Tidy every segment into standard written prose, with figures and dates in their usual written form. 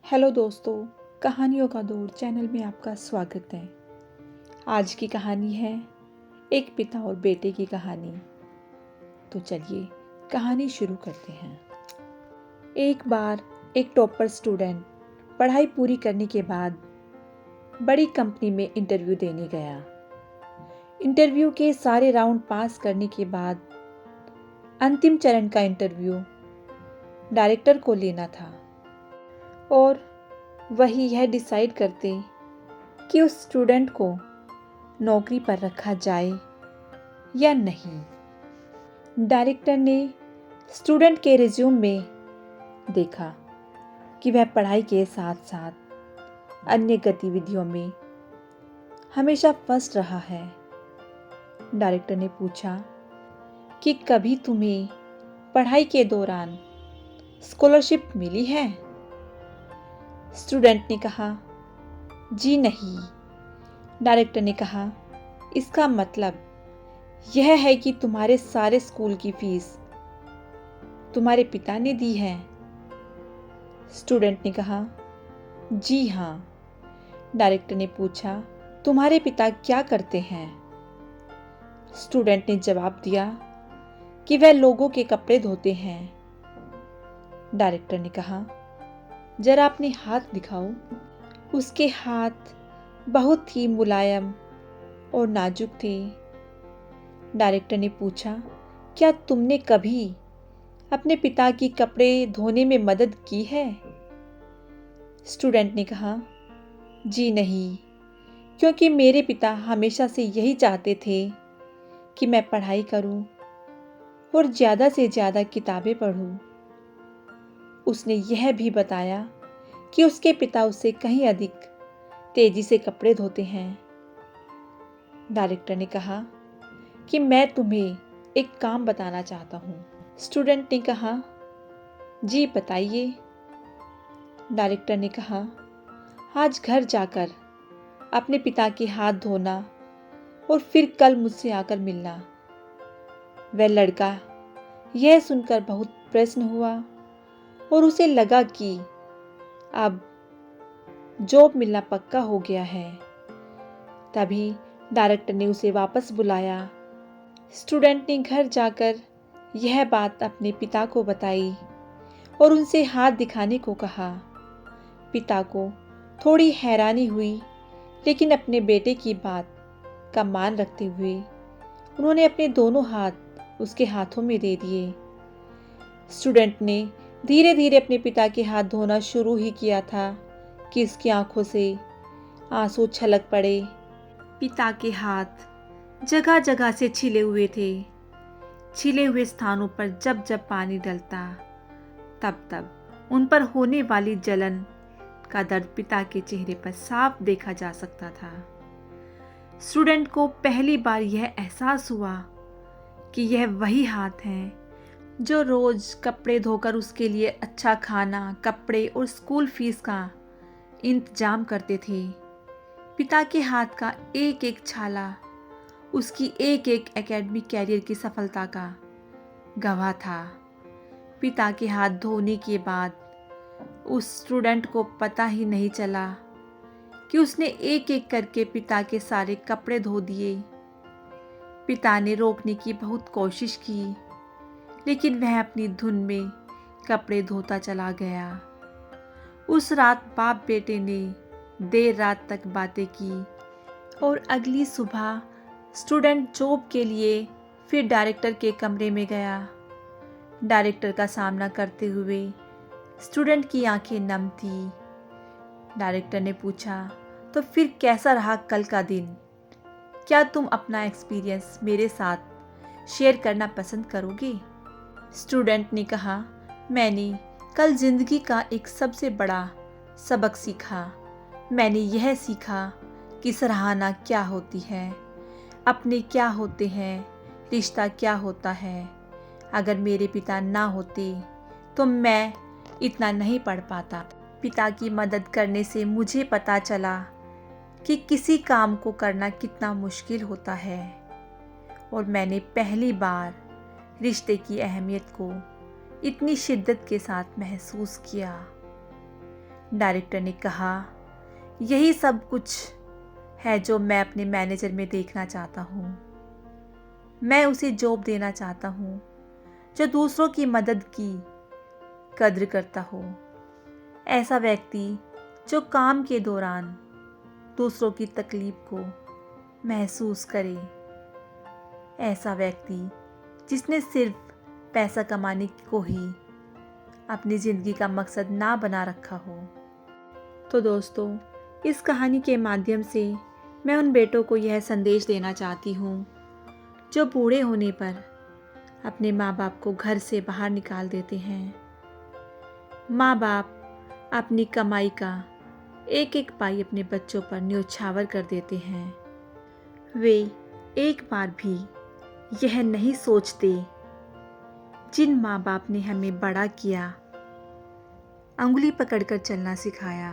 Hello दोस्तों, कहानियों का दौर चैनल में आपका स्वागत है। आज की कहानी है एक पिता और बेटे की कहानी। तो चलिए कहानी शुरू करते हैं। एक बार एक टॉपर स्टूडेंट पढ़ाई पूरी करने के बाद बड़ी कंपनी में इंटरव्यू देने गया। इंटरव्यू के सारे राउंड पास करने के बाद अंतिम चरण का इंटरव्यू डायरेक्टर को लेना था और वही यह डिसाइड करते कि उस स्टूडेंट को नौकरी पर रखा जाए या नहीं। डायरेक्टर ने स्टूडेंट के रिज्यूम में देखा कि वह पढ़ाई के साथ साथ अन्य गतिविधियों में हमेशा फर्स्ट रहा है। डायरेक्टर ने पूछा कि कभी तुम्हें पढ़ाई के दौरान स्कॉलरशिप मिली है? स्टूडेंट ने कहा, जी नहीं। डायरेक्टर ने कहा, इसका मतलब यह है कि तुम्हारे सारे स्कूल की फीस तुम्हारे पिता ने दी है? स्टूडेंट ने कहा, जी हाँ। डायरेक्टर ने पूछा, तुम्हारे पिता क्या करते हैं? स्टूडेंट ने जवाब दिया कि वह लोगों के कपड़े धोते हैं। डायरेक्टर ने कहा, जरा अपने हाथ दिखाओ। उसके हाथ बहुत ही मुलायम और नाजुक थे। डायरेक्टर ने पूछा, क्या तुमने कभी अपने पिता की कपड़े धोने में मदद की है? स्टूडेंट ने कहा, जी नहीं, क्योंकि मेरे पिता हमेशा से यही चाहते थे कि मैं पढ़ाई करूं और ज़्यादा से ज़्यादा किताबें पढूं। उसने यह भी बताया कि उसके पिता उससे कहीं अधिक तेजी से कपड़े धोते हैं। डायरेक्टर ने कहा कि मैं तुम्हें एक काम बताना चाहता हूँ। स्टूडेंट ने कहा, जी बताइए। डायरेक्टर ने कहा, आज घर जाकर अपने पिता के हाथ धोना और फिर कल मुझसे आकर मिलना। वह लड़का यह सुनकर बहुत प्रसन्न हुआ और उसे लगा कि अब जॉब मिलना पक्का हो गया है। तभी डायरेक्टर ने उसे वापस बुलाया। स्टूडेंट ने घर जाकर यह बात अपने पिता को बताई और उनसे हाथ दिखाने को कहा। पिता को थोड़ी हैरानी हुई, लेकिन अपने बेटे की बात का मान रखते हुए उन्होंने अपने दोनों हाथ उसके हाथों में दे दिए। स्टूडेंट ने धीरे धीरे अपने पिता के हाथ धोना शुरू ही किया था कि उसकी आंखों से आंसू छलक पड़े। पिता के हाथ जगह जगह से छिले हुए थे। छिले हुए स्थानों पर जब जब पानी डलता तब तब उन पर होने वाली जलन का दर्द पिता के चेहरे पर साफ देखा जा सकता था। स्टूडेंट को पहली बार यह एहसास हुआ कि यह वही हाथ हैं जो रोज कपड़े धोकर उसके लिए अच्छा खाना, कपड़े और स्कूल फीस का इंतजाम करते थे। पिता के हाथ का एक एक छाला उसकी एक एक एकेडमिक कैरियर की सफलता का गवाह था। पिता के हाथ धोने के बाद उस स्टूडेंट को पता ही नहीं चला कि उसने एक एक करके पिता के सारे कपड़े धो दिए। पिता ने रोकने की बहुत कोशिश की, लेकिन वह अपनी धुन में कपड़े धोता चला गया। उस रात बाप बेटे ने देर रात तक बातें की और अगली सुबह स्टूडेंट जॉब के लिए फिर डायरेक्टर के कमरे में गया। डायरेक्टर का सामना करते हुए स्टूडेंट की आंखें नम थी। डायरेक्टर ने पूछा, तो फिर कैसा रहा कल का दिन? क्या तुम अपना एक्सपीरियंस मेरे साथ शेयर करना पसंद करोगे? स्टूडेंट ने कहा, मैंने कल जिंदगी का एक सबसे बड़ा सबक सीखा। मैंने यह सीखा कि सराहना क्या होती है, अपने क्या होते हैं, रिश्ता क्या होता है। अगर मेरे पिता ना होते तो मैं इतना नहीं पढ़ पाता। पिता की मदद करने से मुझे पता चला कि किसी काम को करना कितना मुश्किल होता है और मैंने पहली बार रिश्ते की अहमियत को इतनी शिद्दत के साथ महसूस किया। डायरेक्टर ने कहा, यही सब कुछ है जो मैं अपने मैनेजर में देखना चाहता हूँ। मैं उसे जॉब देना चाहता हूँ जो दूसरों की मदद की कद्र करता हो। ऐसा व्यक्ति जो काम के दौरान दूसरों की तकलीफ को महसूस करे। ऐसा व्यक्ति जिसने सिर्फ पैसा कमाने को ही अपनी ज़िंदगी का मकसद ना बना रखा हो। तो दोस्तों, इस कहानी के माध्यम से मैं उन बेटों को यह संदेश देना चाहती हूँ जो बूढ़े होने पर अपने माँ बाप को घर से बाहर निकाल देते हैं। माँ बाप अपनी कमाई का एक एक पाई अपने बच्चों पर न्योछावर कर देते हैं। वे एक बार भी यह नहीं सोचते, जिन माँ बाप ने हमें बड़ा किया, अंगुली पकड़कर चलना सिखाया,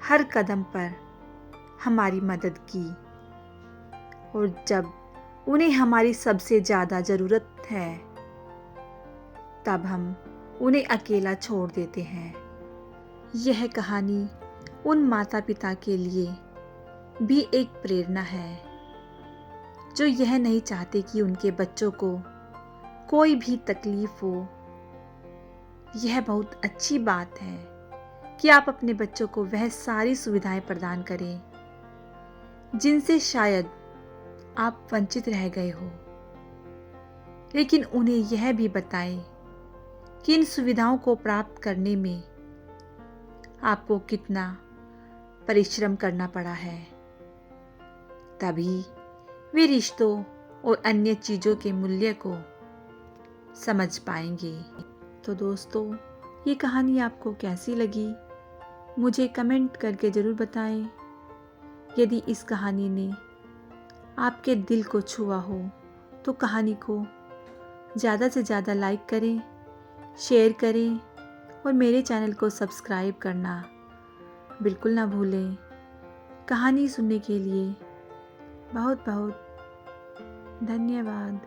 हर कदम पर हमारी मदद की, और जब उन्हें हमारी सबसे ज़्यादा ज़रूरत है तब हम उन्हें अकेला छोड़ देते हैं। यह कहानी उन माता पिता के लिए भी एक प्रेरणा है जो यह नहीं चाहते कि उनके बच्चों को कोई भी तकलीफ हो। यह बहुत अच्छी बात है कि आप अपने बच्चों को वह सारी सुविधाएं प्रदान करें जिनसे शायद आप वंचित रह गए हो, लेकिन उन्हें यह भी बताएं कि इन सुविधाओं को प्राप्त करने में आपको कितना परिश्रम करना पड़ा है। तभी वे रिश्तों और अन्य चीज़ों के मूल्य को समझ पाएंगे। तो दोस्तों, ये कहानी आपको कैसी लगी मुझे कमेंट करके ज़रूर बताएं। यदि इस कहानी ने आपके दिल को छुआ हो तो कहानी को ज़्यादा से ज़्यादा लाइक करें, शेयर करें और मेरे चैनल को सब्सक्राइब करना बिल्कुल ना भूलें। कहानी सुनने के लिए बहुत बहुत धन्यवाद।